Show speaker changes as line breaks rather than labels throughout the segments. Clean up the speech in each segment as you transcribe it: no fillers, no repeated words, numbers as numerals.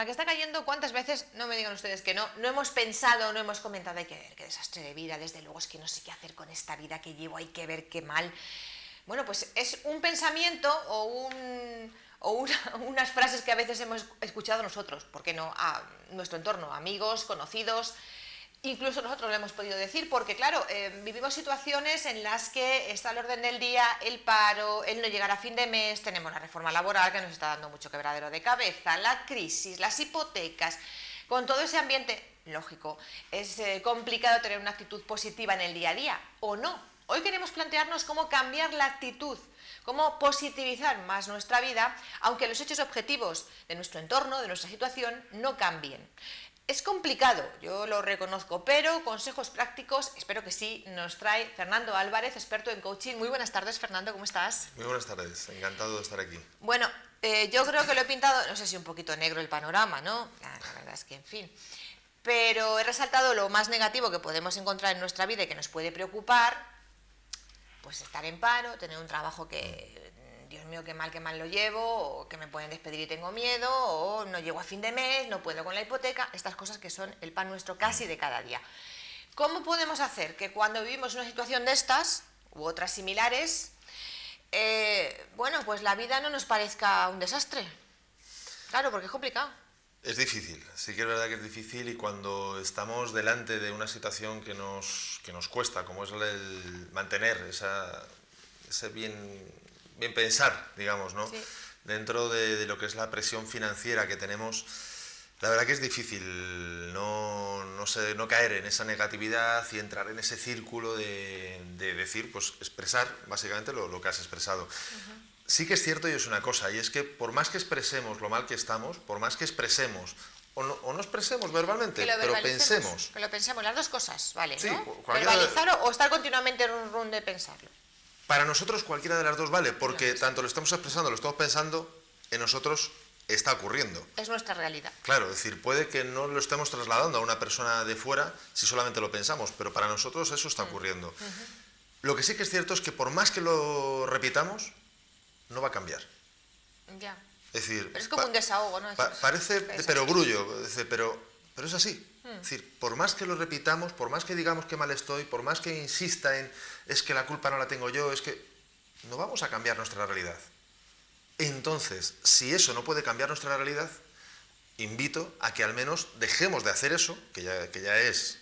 la que está cayendo, ¿cuántas veces, no me digan ustedes que no hemos pensado, no hemos comentado, hay que ver qué desastre de vida, desde luego es que no sé qué hacer con esta vida que llevo, hay que ver qué mal. Bueno, pues es un pensamiento unas frases que a veces hemos escuchado nosotros, ¿por qué no? A nuestro entorno, amigos, conocidos. Incluso nosotros lo hemos podido decir porque, claro, vivimos situaciones en las que está al orden del día el paro, el no llegar a fin de mes, tenemos la reforma laboral que nos está dando mucho quebradero de cabeza, la crisis, las hipotecas. Con todo ese ambiente, lógico, es complicado tener una actitud positiva en el día a día, ¿o no? Hoy queremos plantearnos cómo cambiar la actitud, cómo positivizar más nuestra vida, aunque los hechos objetivos de nuestro entorno, de nuestra situación, no cambien. Es complicado, yo lo reconozco, pero consejos prácticos, espero que sí, nos trae Fernando Álvarez, experto en coaching. Muy buenas tardes, Fernando, ¿cómo estás?
Muy buenas tardes, encantado de estar aquí.
Bueno, yo creo que lo he pintado, no sé si un poquito negro el panorama, ¿no? La verdad es que, en fin. Pero he resaltado lo más negativo que podemos encontrar en nuestra vida y que nos puede preocupar, pues estar en paro, tener un trabajo que... Dios mío, qué mal lo llevo, o que me pueden despedir y tengo miedo, o no llego a fin de mes, no puedo con la hipoteca, estas cosas que son el pan nuestro casi de cada día. ¿Cómo podemos hacer que cuando vivimos una situación de estas, u otras similares, bueno, pues la vida no nos parezca un desastre? Claro, porque es complicado.
Es difícil, sí que es verdad que es difícil, y cuando estamos delante de una situación que nos cuesta, como es el mantener ese bien pensar, digamos, ¿no?
Sí.
Dentro de lo que es la presión financiera que tenemos, la verdad que es difícil no caer en esa negatividad y entrar en ese círculo de decir, pues expresar básicamente lo que has expresado. Sí que es cierto, y es una cosa, y es que por más que expresemos lo mal que estamos, por más que expresemos o no expresemos verbalmente, pero pensemos.
Que lo pensemos, las dos cosas, ¿vale?
Sí,
¿no?
cualquiera
Verbalizar o estar continuamente en un run de pensarlo.
Para nosotros cualquiera de las dos vale, porque tanto lo estamos expresando, lo estamos pensando, en nosotros está ocurriendo.
Es nuestra realidad.
Claro, es decir, puede que no lo estemos trasladando a una persona de fuera si solamente lo pensamos, pero para nosotros eso está ocurriendo. Lo que sí que es cierto es que por más que lo repitamos, no va a cambiar.
Ya.
Es decir,
pero es como un desahogo, ¿no?
Parece de perogrullo, pero es así. Es decir, por más que lo repitamos, por más que digamos que mal estoy, por más que insista en es que la culpa no la tengo yo, es que no vamos a cambiar nuestra realidad. Entonces, si eso no puede cambiar nuestra realidad, invito a que al menos dejemos de hacer eso, que ya es,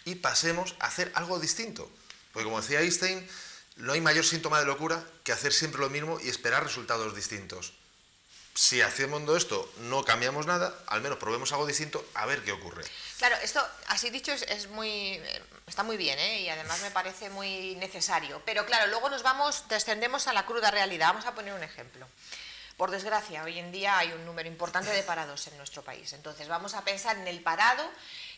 y pasemos a hacer algo distinto. Porque como decía Einstein, no hay mayor síntoma de locura que hacer siempre lo mismo y esperar resultados distintos. Si haciendo esto no cambiamos nada, al menos probemos algo distinto a ver qué ocurre.
Claro, esto, así dicho, está muy bien, ¿eh? Y además me parece muy necesario. Pero claro, luego descendemos a la cruda realidad. Vamos a poner un ejemplo. Por desgracia, hoy en día hay un número importante de parados en nuestro país. Entonces vamos a pensar en el parado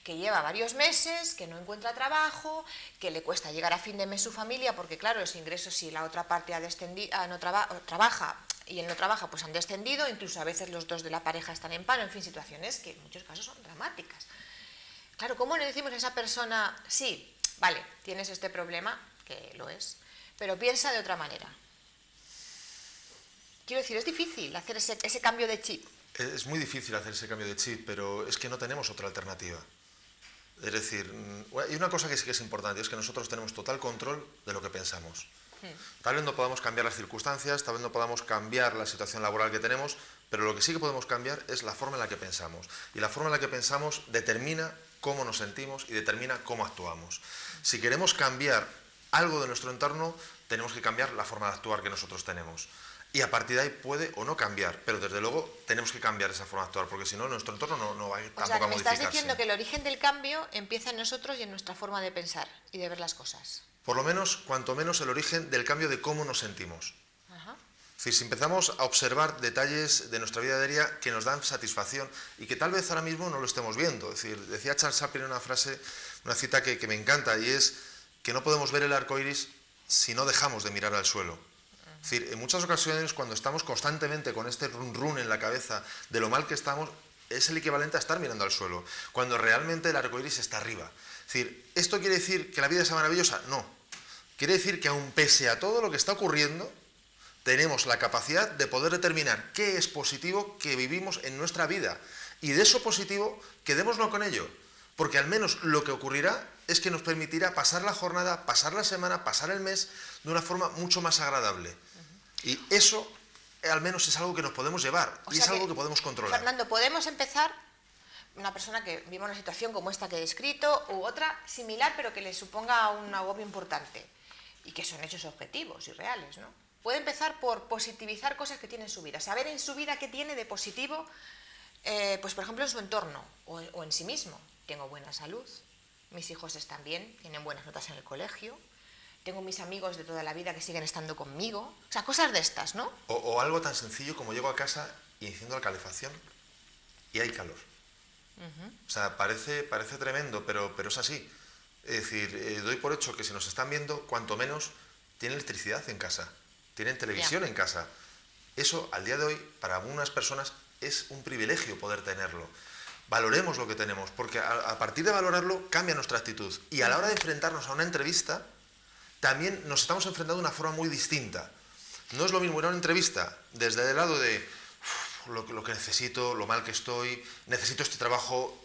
que lleva varios meses, que no encuentra trabajo, que le cuesta llegar a fin de mes su familia, porque claro, los ingresos, si la otra parte no trabaja y él no trabaja, pues han descendido, incluso a veces los dos de la pareja están en paro, en fin, situaciones que en muchos casos son dramáticas. Claro, ¿cómo le decimos a esa persona, sí, vale, tienes este problema, que lo es, pero piensa de otra manera? Quiero decir, es difícil hacer ese cambio de chip.
Es muy difícil hacer ese cambio de chip, pero es que no tenemos otra alternativa. Es decir, hay una cosa que sí que es importante, es que nosotros tenemos total control de lo que pensamos. Tal vez no podamos cambiar las circunstancias, tal vez no podamos cambiar la situación laboral que tenemos, pero lo que sí que podemos cambiar es la forma en la que pensamos. Y la forma en la que pensamos determina cómo nos sentimos y determina cómo actuamos. Si queremos cambiar algo de nuestro entorno, tenemos que cambiar la forma de actuar que nosotros tenemos. Y a partir de ahí puede o no cambiar, pero desde luego tenemos que cambiar esa forma de actuar, porque si no, nuestro entorno no va a ir tampoco a modificarse.
Me estás diciendo que el origen del cambio empieza en nosotros y en nuestra forma de pensar y de ver las cosas.
Por lo menos, cuanto menos, el origen del cambio de cómo nos sentimos.
Ajá.
Es decir, si empezamos a observar detalles de nuestra vida diaria que nos dan satisfacción y que tal vez ahora mismo no lo estemos viendo. Es decir, decía Charles Chaplin una frase, una cita que me encanta, y es que no podemos ver el arco iris si no dejamos de mirar al suelo. Es decir, en muchas ocasiones, cuando estamos constantemente con este run en la cabeza de lo mal que estamos, es el equivalente a estar mirando al suelo, cuando realmente el arco iris está arriba. Es decir, ¿esto quiere decir que la vida sea maravillosa? No. Quiere decir que aun pese a todo lo que está ocurriendo, tenemos la capacidad de poder determinar qué es positivo que vivimos en nuestra vida. Y de eso positivo, quedémoslo con ello. Porque al menos lo que ocurrirá es que nos permitirá pasar la jornada, pasar la semana, pasar el mes de una forma mucho más agradable. Y eso al menos es algo que nos podemos llevar y es algo que podemos controlar.
Fernando, podemos empezar, una persona que viva una situación como esta que he descrito, u otra similar, pero que le suponga un agobio importante, y que son hechos objetivos y reales, ¿no? Puede empezar por positivizar cosas que tiene en su vida, saber en su vida qué tiene de positivo, pues por ejemplo en su entorno o en sí mismo. Tengo buena salud, mis hijos están bien, tienen buenas notas en el colegio, tengo mis amigos de toda la vida que siguen estando conmigo, o sea, cosas de estas, ¿no?
O algo tan sencillo como llego a casa y enciendo la calefacción y hay calor. O sea, parece tremendo, pero es así. Es decir, doy por hecho que si nos están viendo, cuanto menos tienen electricidad en casa, tienen televisión en casa. Eso, al día de hoy, para algunas personas es un privilegio poder tenerlo. Valoremos lo que tenemos, porque a partir de valorarlo cambia nuestra actitud. Y a la hora de enfrentarnos a una entrevista, también nos estamos enfrentando de una forma muy distinta. No es lo mismo ir a una entrevista desde el lado de lo que necesito, lo mal que estoy, necesito este trabajo,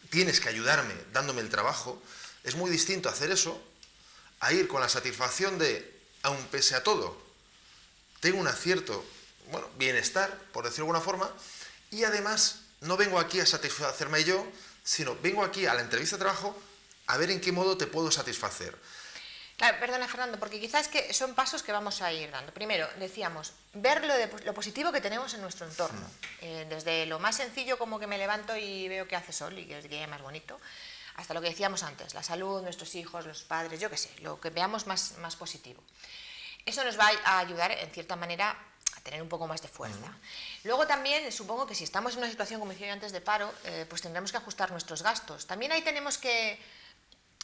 tienes que ayudarme dándome el trabajo. Es muy distinto hacer eso a ir con la satisfacción de, aun pese a todo, tengo un cierto bienestar, por decirlo de alguna forma, y además no vengo aquí a satisfacerme yo, sino vengo aquí a la entrevista de trabajo a ver en qué modo te puedo satisfacer.
Claro, perdona Fernando, porque quizás que son pasos que vamos a ir dando. Primero, decíamos, ver lo positivo que tenemos en nuestro entorno. Desde lo más sencillo, como que me levanto y veo que hace sol y que es día más bonito, hasta lo que decíamos antes, la salud, nuestros hijos, los padres, yo qué sé, lo que veamos más positivo. Eso nos va a ayudar, en cierta manera, a tener un poco más de fuerza. Luego también, supongo que si estamos en una situación, como decía yo antes, de paro, pues tendremos que ajustar nuestros gastos. También ahí tenemos que,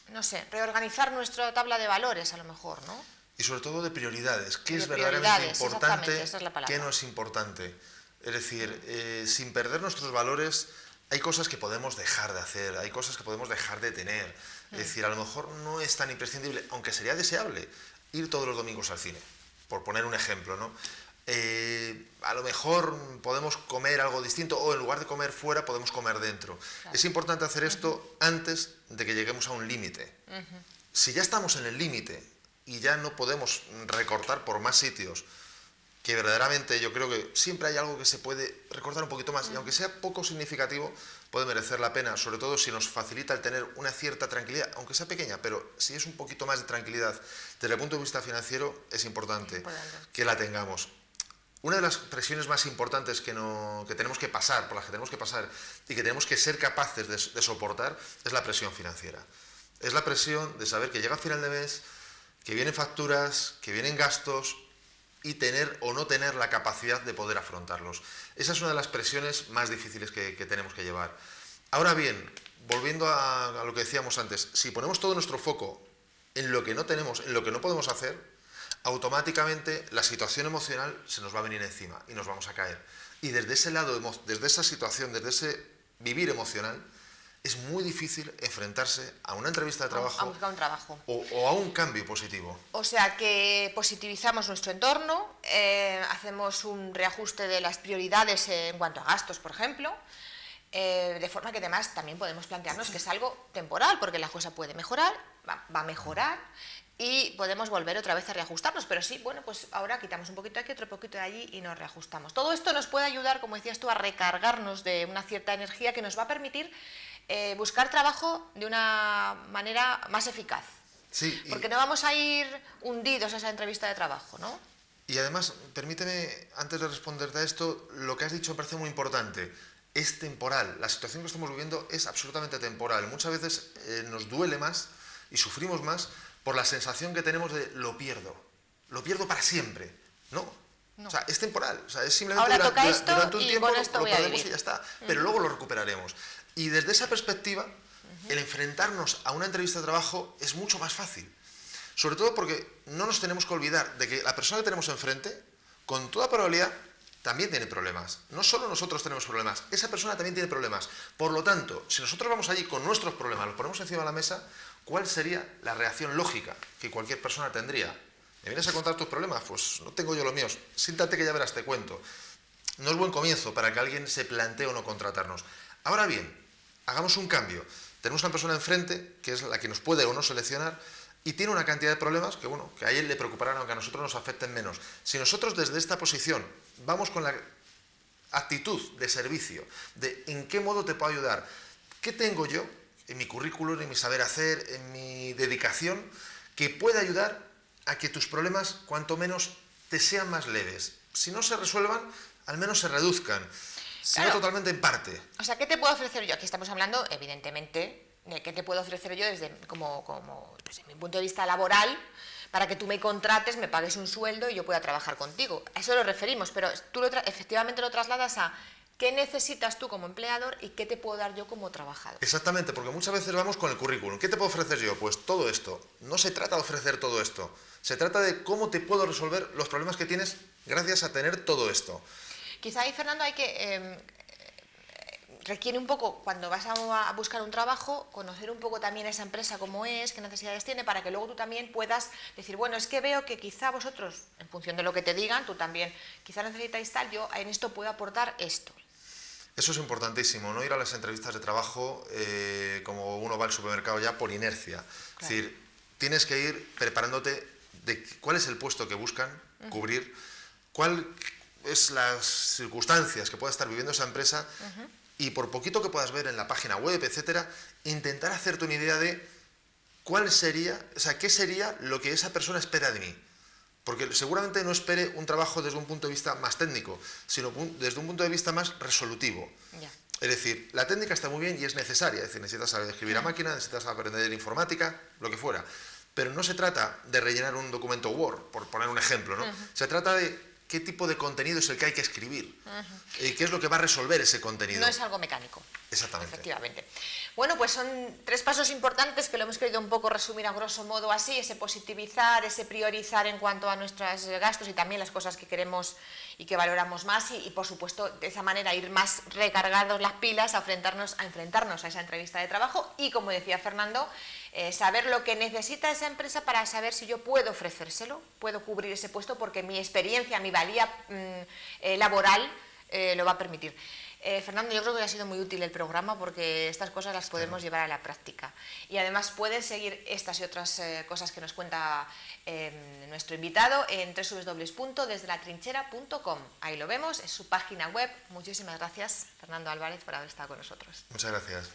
no sé, reorganizar nuestra tabla de valores, a lo mejor, ¿no?
Y sobre todo de prioridades. ¿Qué es
verdaderamente
importante?
Esa es la palabra.
¿Qué no es importante? Es decir, sin perder nuestros valores, hay cosas que podemos dejar de hacer, hay cosas que podemos dejar de tener. Es decir, a lo mejor no es tan imprescindible, aunque sería deseable, ir todos los domingos al cine, por poner un ejemplo, ¿no? A lo mejor podemos comer algo distinto o en lugar de comer fuera podemos comer dentro. Claro. Es importante hacer esto antes de que lleguemos a un límite. Si ya estamos en el límite y ya no podemos recortar por más sitios, que verdaderamente yo creo que siempre hay algo que se puede recortar un poquito más y aunque sea poco significativo puede merecer la pena, sobre todo si nos facilita el tener una cierta tranquilidad, aunque sea pequeña, pero si es un poquito más de tranquilidad desde el punto de vista financiero es importante que la tengamos. Una de las presiones más importantes que tenemos que pasar, por las que tenemos que pasar y que tenemos que ser capaces de soportar es la presión financiera. Es la presión de saber que llega final de mes, que vienen facturas, que vienen gastos y tener o no tener la capacidad de poder afrontarlos. Esa es una de las presiones más difíciles que tenemos que llevar. Ahora bien, volviendo a lo que decíamos antes, si ponemos todo nuestro foco en lo que no tenemos, en lo que no podemos hacer, automáticamente la situación emocional se nos va a venir encima y nos vamos a caer. Y desde ese lado, desde esa situación, desde ese vivir emocional, es muy difícil enfrentarse a una entrevista de trabajo,
a buscar un trabajo.
O a un cambio positivo.
O sea que positivizamos nuestro entorno, hacemos un reajuste de las prioridades en cuanto a gastos, por ejemplo, de forma que además también podemos plantearnos que es algo temporal, porque la cosa puede mejorar, va a mejorar, y podemos volver otra vez a reajustarnos, pero sí, bueno, pues ahora quitamos un poquito de aquí, otro poquito de allí y nos reajustamos. Todo esto nos puede ayudar, como decías tú, a recargarnos de una cierta energía que nos va a permitir buscar trabajo de una manera más eficaz.
Sí,
porque no vamos a ir hundidos a esa entrevista de trabajo, ¿no?
Y además, permíteme, antes de responderte a esto, lo que has dicho me parece muy importante. Es temporal, la situación que estamos viviendo es absolutamente temporal. Muchas veces nos duele más y sufrimos más por la sensación que tenemos de lo pierdo para siempre. No. O sea, es temporal, o sea, es simplemente durante un tiempo lo perdemos y ya está, pero luego lo recuperaremos. Y desde esa perspectiva, el enfrentarnos a una entrevista de trabajo es mucho más fácil. Sobre todo porque no nos tenemos que olvidar de que la persona que tenemos enfrente, con toda probabilidad, también tiene problemas. No solo nosotros tenemos problemas, esa persona también tiene problemas. Por lo tanto, si nosotros vamos allí con nuestros problemas, los ponemos encima de la mesa, ¿cuál sería la reacción lógica que cualquier persona tendría? ¿Me vienes a contar tus problemas? Pues no tengo yo los míos. Siéntate que ya verás, te cuento. No es buen comienzo para que alguien se plantee o no contratarnos. Ahora bien, hagamos un cambio. Tenemos una persona enfrente, que es la que nos puede o no seleccionar, y tiene una cantidad de problemas que, bueno, que a él le preocuparán, aunque a nosotros nos afecten menos. Si nosotros desde esta posición vamos con la actitud de servicio, de en qué modo te puedo ayudar, qué tengo yo en mi currículum, en mi saber hacer, en mi dedicación, que pueda ayudar a que tus problemas, cuanto menos, te sean más leves. Si no se resuelvan, al menos se reduzcan, si no totalmente en parte.
O sea, ¿qué te puedo ofrecer yo? Aquí estamos hablando, evidentemente, de qué te puedo ofrecer yo desde mi punto de vista laboral, para que tú me contrates, me pagues un sueldo y yo pueda trabajar contigo. A eso lo referimos, pero tú efectivamente lo trasladas a qué necesitas tú como empleador y qué te puedo dar yo como trabajador.
Exactamente, porque muchas veces vamos con el currículum. ¿Qué te puedo ofrecer yo? Pues todo esto. No se trata de ofrecer todo esto. Se trata de cómo te puedo resolver los problemas que tienes gracias a tener todo esto.
Quizá ahí, Fernando, hay que... requiere un poco, cuando vas a buscar un trabajo, conocer un poco también esa empresa cómo es, qué necesidades tiene, para que luego tú también puedas decir, bueno, es que veo que quizá vosotros, en función de lo que te digan, tú también, quizá necesitáis tal, yo en esto puedo aportar esto.
Eso es importantísimo, no ir a las entrevistas de trabajo como uno va al supermercado ya por inercia. Claro. Es decir, tienes que ir preparándote de cuál es el puesto que buscan cubrir, cuál es las circunstancias que pueda estar viviendo esa empresa y por poquito que puedas ver en la página web, etcétera, intentar hacerte una idea de cuál sería, o sea, qué sería lo que esa persona espera de mí. Porque seguramente no espere un trabajo desde un punto de vista más técnico, sino desde un punto de vista más resolutivo. Ya. Es decir, la técnica está muy bien y es necesaria, es decir, necesitas saber escribir a máquina, necesitas aprender informática, lo que fuera. Pero no se trata de rellenar un documento Word, por poner un ejemplo, ¿no? Se trata de qué tipo de contenido es el que hay que escribir y qué es lo que va a resolver ese contenido.
No es algo mecánico.
Exactamente.
Efectivamente. Bueno, pues son 3 pasos importantes que lo hemos querido un poco resumir a grosso modo así, ese positivizar, ese priorizar en cuanto a nuestros gastos y también las cosas que queremos y que valoramos más y por supuesto de esa manera ir más recargados las pilas a enfrentarnos a esa entrevista de trabajo y, como decía Fernando, saber lo que necesita esa empresa para saber si yo puedo ofrecérselo, puedo cubrir ese puesto porque mi experiencia, mi valía laboral lo va a permitir. Fernando, yo creo que ha sido muy útil el programa porque estas cosas las podemos llevar a la práctica y además pueden seguir estas y otras cosas que nos cuenta nuestro invitado en www.desdelatrinchera.com. Ahí lo vemos, es su página web. Muchísimas gracias, Fernando Álvarez, por haber estado con nosotros.
Muchas gracias.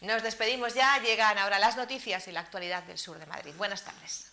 Nos despedimos ya, llegan ahora las noticias y la actualidad del sur de Madrid. Buenas tardes.